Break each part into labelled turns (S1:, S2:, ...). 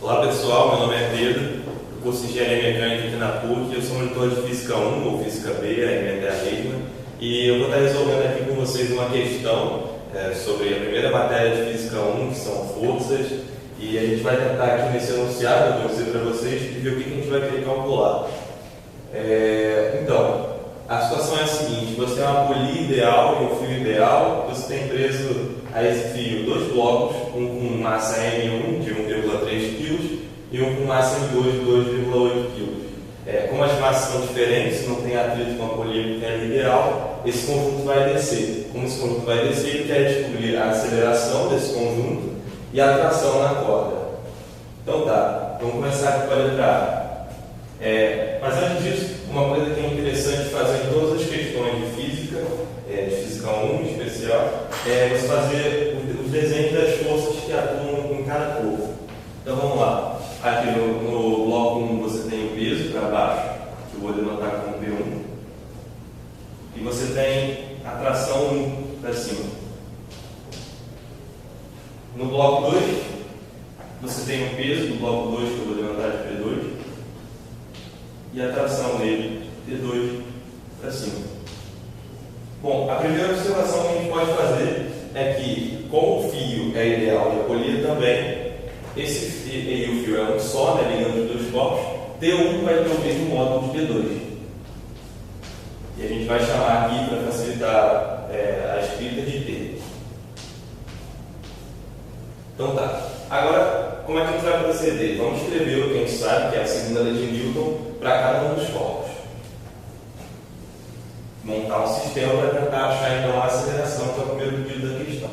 S1: Olá pessoal, meu nome é Pedro, eu curso Engenharia Mecânica aqui na PUC, eu sou monitor de Física 1 ou Física B, a emenda é a mesma, e eu vou estar resolvendo aqui com vocês uma questão sobre a primeira matéria de Física 1, que são forças, e a gente vai tentar aqui nesse enunciado, eu vou dizer para vocês, e ver o que a gente vai querer calcular. Então, a situação é a seguinte: você tem uma polia ideal e um fio ideal, você tem preso a esse fio dois blocos, um com massa M1 de 1,3 kg e um com massa M2 de 2,8 kg. Como as massas são diferentes, não tem atrito com a polia que é ideal, esse conjunto vai descer. Como esse conjunto vai descer, ele quer descobrir a aceleração desse conjunto e a tração na corda. Então tá, vamos começar aqui com a letra A. Mas antes disso, uma coisa que é interessante fazer em todas as questões de Física 1 em especial, é você fazer os desenhos das forças que atuam em cada corpo. Então vamos lá. Aqui no bloco 1 você tem o peso para baixo, que eu vou denotar como P1. E você tem a tração 1 para cima. No bloco 2, você tem o peso do bloco 2, que eu vou denotar de P2. E a tração dele, T2 para cima. Bom, a primeira observação que a gente pode fazer é que, como o fio é ideal e a polia também, esse fio e o fio é um só, ligando os dois blocos, T1 vai ter o mesmo módulo de T2. E a gente vai chamar aqui, para facilitar a escrita, de T. Então tá. Agora, como é que a gente vai proceder? Vamos escrever o que a gente sabe, que é a segunda lei de Newton, para cada um dos corpos. Montar um sistema para tentar achar então a aceleração, que é o primeiro pedido da questão.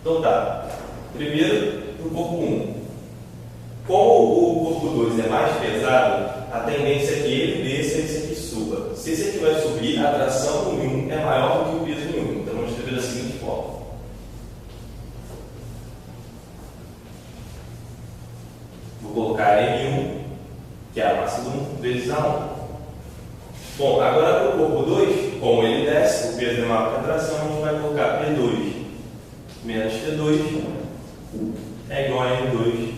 S1: Então tá. Primeiro, para o corpo 1. Como o corpo 2 é mais pesado, a tendência é que ele desça e esse aqui suba. Se esse aqui vai subir, a tração do M1 é maior do que o peso do M1. Então vamos escrever da seguinte forma. Vou colocar M1, que é a massa do 1, vezes A1. Bom, agora para o corpo 2, como ele desce, o peso é maior que a tração, a gente vai colocar P2 menos T2 é igual a M2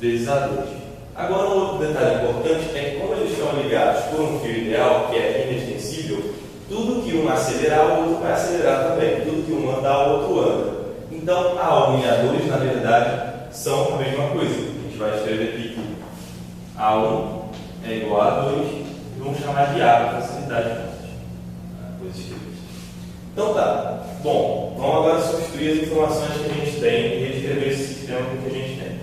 S1: vezes A2. Agora, um outro detalhe importante é que, como eles estão ligados por um fio ideal, que é inextensível, tudo que um acelerar, o outro vai acelerar também. Tudo que um andar, o outro anda. Então, A1 e A2, na verdade, são a mesma coisa. A gente vai escrever aqui que A1 é igual a A2. Vamos chamar de A para facilitar de contas. Então tá. Bom, vamos agora substituir as informações que a gente tem e reescrever esse sistema que a gente tem.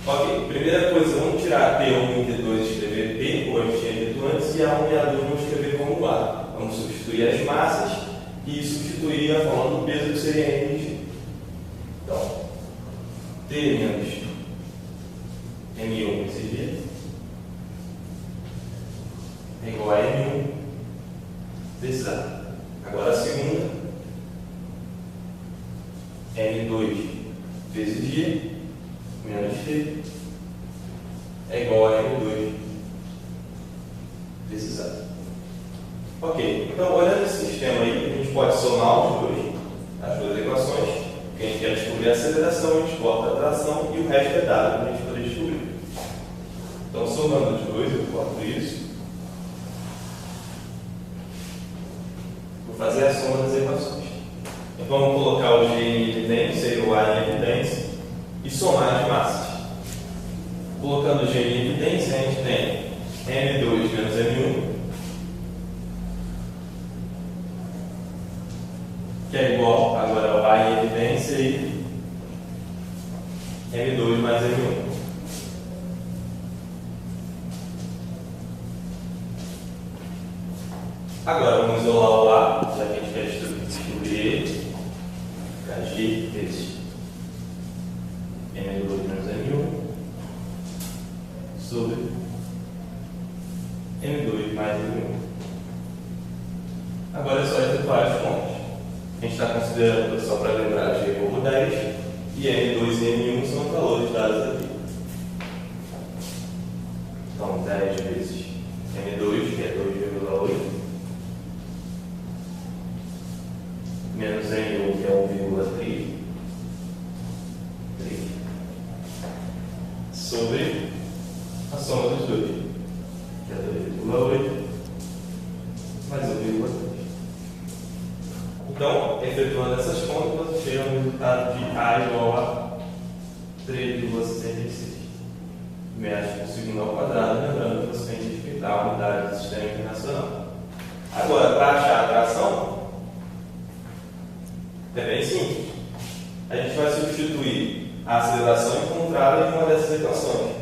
S1: Ok, primeira coisa, vamos tirar T1 e T2 e escrever T, como a gente tinha dito antes, e A1 e A2 vamos escrever como A. Vamos substituir as massas e substituir a forma do peso, que seria M. Então, T menos M1 seria igual a M1 vezes A. Agora a segunda, M2 vezes G menos T é igual a M2 vezes A. Ok, então olhando esse sistema aí, a gente pode somar as duas equações, porque a gente quer descobrir a aceleração, a gente bota a tração e o resto é dado para a gente poder descobrir. Então, somando os dois, eu boto isso. Vou fazer a soma das equações. Então, vamos colocar o G em evidência e o A em evidência e somar as massas. Colocando o G em evidência, a gente tem M2 menos M1, que é igual agora ao A em evidência e M2 mais M1. Agora vamos isolar o A, já que a gente quer descobrir ele. Ficar G vezes M2 menos M1 sobre M2 mais M1. Agora é só efetuar as contas. A gente está considerando, só para lembrar, G como 10 e M2 e M1 são os valores dados aqui. Então 10 vezes M2, que é 2,8, menos M1, que é 1,3, soma dos dois, que é 2,8 mais 1,3. Então, efetuando essas contas, você chega no resultado de A igual a 3,66 metros por segundo ao quadrado, lembrando que você tem que identificar a unidade do sistema internacional. Agora, para achar a tração, é bem simples. A gente vai substituir a aceleração encontrada em uma dessas equações.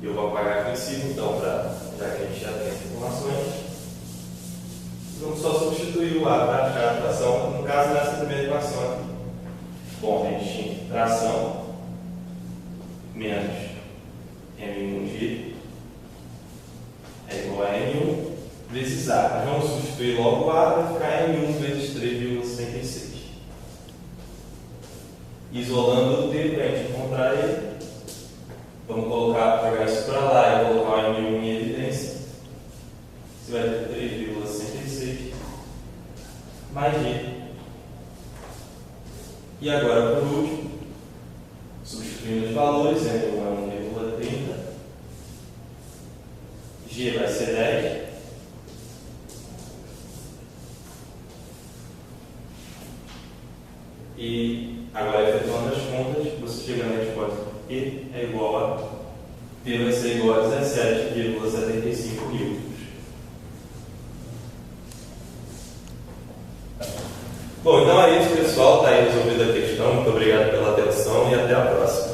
S1: Eu vou apagar aqui em cima, então, já que a gente já tem as informações. Vamos só substituir o A para achar a tração, no caso nessa primeira equação aqui. Bom, a gente tinha tração menos M1G é igual a M1 vezes A. Nós vamos substituir logo o A para ficar M1 vezes 3,66. Isolando o T para a gente encontrar ele, vamos jogar isso para lá e colocar o M1 em evidência. Você vai ter 3,66 mais G. E agora, por último, substituindo os valores, M1 é 1,30, G vai ser 10. E agora, efetuando as contas, você chega na resposta E é igual a P vai ser igual a 17,75 newtons. Bom, então é isso, pessoal. Está aí resolvida a questão. Muito obrigado pela atenção e até a próxima.